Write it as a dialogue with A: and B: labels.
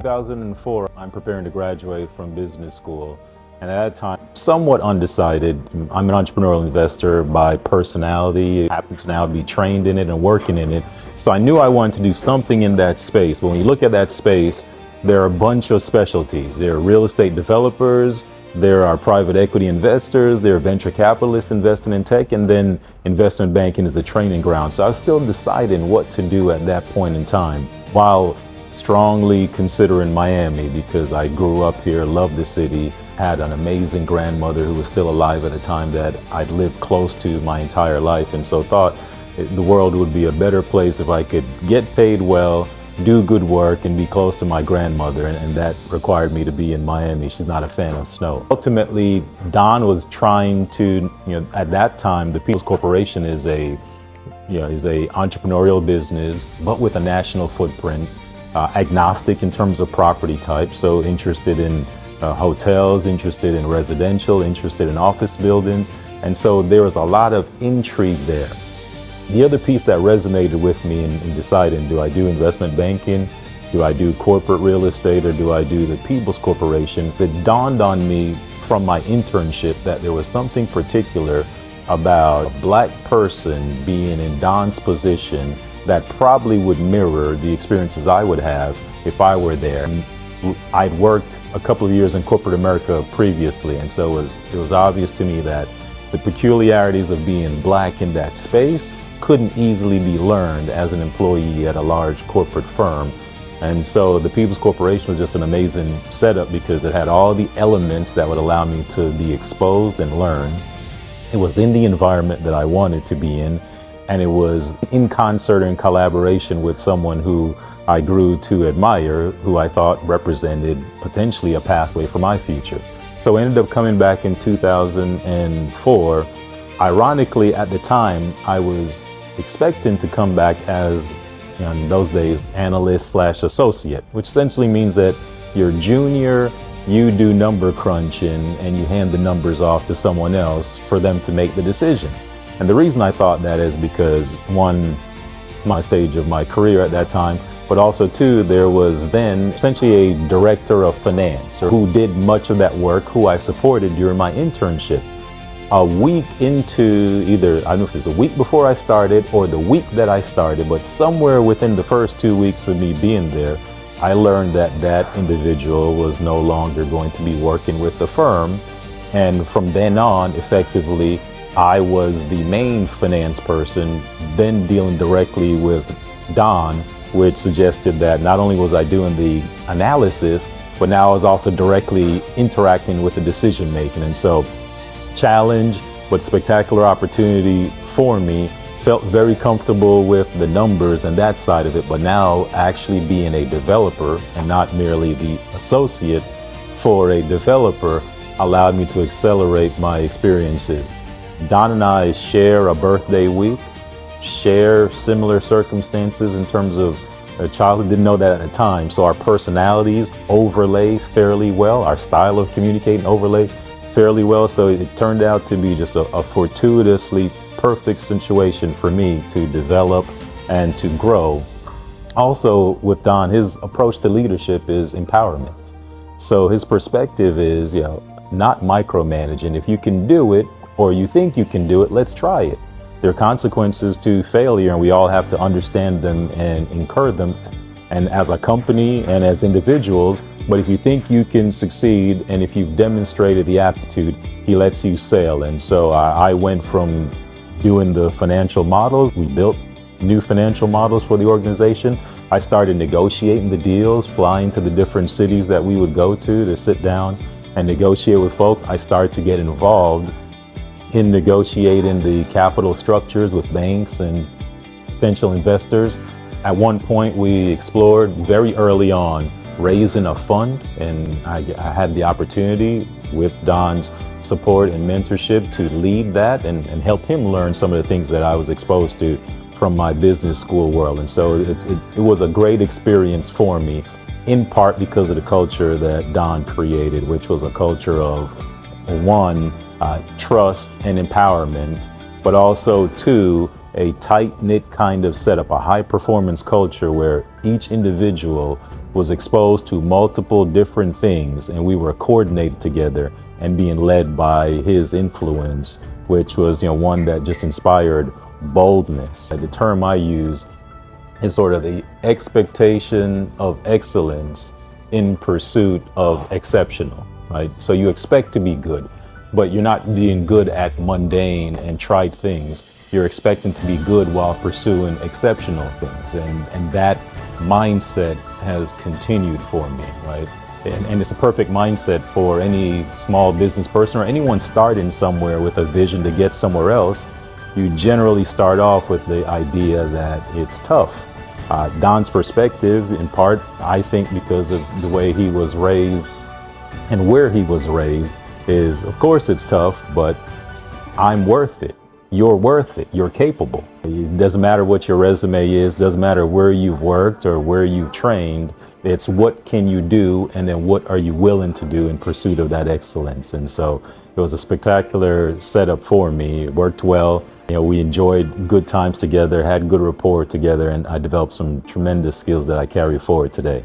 A: 2004, I'm preparing to graduate from business school. And at that time, somewhat undecided. I'm an entrepreneurial investor by personality. I happen to now be trained in it and working in it. So I knew I wanted to do something in that space. But when you look at that space, there are a bunch of specialties. There are real estate developers, there are private equity investors, there are venture capitalists investing in tech, and then investment banking is the training ground. So I was still deciding what to do at that point in time, while strongly considering Miami because I grew up here, loved the city, had an amazing grandmother who was still alive at a time that I'd lived close to my entire life, and so thought the world would be a better place if I could get paid well, do good work, and be close to my grandmother, and that required me to be in Miami. She's not a fan of snow. Ultimately, Don was trying to, at that time, the Peebles Corporation is a entrepreneurial business, but with a national footprint. Agnostic in terms of property type, so interested in hotels, interested in residential, interested in office buildings, and so there was a lot of intrigue there. The other piece that resonated with me in deciding, do I do investment banking, do I do corporate real estate, or do I do the Peebles Corporation? It dawned on me from my internship that there was something particular about a black person being in Don's position that probably would mirror the experiences I would have if I were there. I'd worked a couple of years in corporate America previously, and so it was obvious to me that the peculiarities of being black in that space couldn't easily be learned as an employee at a large corporate firm. And so the Peebles Corporation was just an amazing setup because it had all the elements that would allow me to be exposed and learn. It was in the environment that I wanted to be in, and it was in concert and collaboration with someone who I grew to admire, who I thought represented potentially a pathway for my future. So I ended up coming back in 2004. Ironically, at the time, I was expecting to come back as, in those days, analyst/associate, which essentially means that you're junior, you do number crunching, and you hand the numbers off to someone else for them to make the decision. And the reason I thought that is because, one, my stage of my career at that time, but also two, there was then essentially a director of finance who did much of that work, who I supported during my internship. A week into either, I don't know if it was a week before I started or the week that I started, but somewhere within the first 2 weeks of me being there, I learned that that individual was no longer going to be working with the firm. And from then on, effectively, I was the main finance person, then dealing directly with Don, which suggested that not only was I doing the analysis, but now I was also directly interacting with the decision making. And so, challenge, but spectacular opportunity for me. Felt very comfortable with the numbers and that side of it, but now actually being a developer and not merely the associate for a developer allowed me to accelerate my experiences. Don and I share a birthday week, share similar circumstances in terms of childhood. Didn't know that at the time. So our personalities overlay fairly well. Our style of communicating overlay fairly well. So it turned out to be just a fortuitously perfect situation for me to develop and to grow. Also with Don, his approach to leadership is empowerment. So his perspective is, not micromanaging. If you can do it, or you think you can do it, let's try it. There are consequences to failure, and we all have to understand them and incur them, and as a company and as individuals. But if you think you can succeed, and if you've demonstrated the aptitude, he lets you sail. And so I went from doing the financial models. We built new financial models for the organization. I started negotiating the deals, flying to the different cities that we would go to sit down and negotiate with folks. I started to get involved in negotiating the capital structures with banks and potential investors. At one point, we explored very early on raising a fund, and I had the opportunity with Don's support and mentorship to lead that and help him learn some of the things that I was exposed to from my business school world. And so it was a great experience for me, in part because of the culture that Don created, which was a culture of, one, trust and empowerment, but also two, a tight-knit kind of setup, a high-performance culture where each individual was exposed to multiple different things, and we were coordinated together and being led by his influence, which was, one that just inspired boldness. The term I use is sort of the expectation of excellence in pursuit of exceptional, right? So you expect to be good, but you're not being good at mundane and trite things. You're expecting to be good while pursuing exceptional things. And that mindset has continued for me, right? And it's a perfect mindset for any small business person or anyone starting somewhere with a vision to get somewhere else. You generally start off with the idea that it's tough. Don's perspective, in part, I think because of the way he was raised and where he was raised, is, of course it's tough, but I'm worth it. You're worth it. You're capable. It doesn't matter what your resume is, doesn't matter where you've worked or where you've trained. It's what can you do, and then what are you willing to do in pursuit of that excellence. And so it was a spectacular setup for me. It worked well. We enjoyed good times together, had good rapport together, and I developed some tremendous skills that I carry forward today.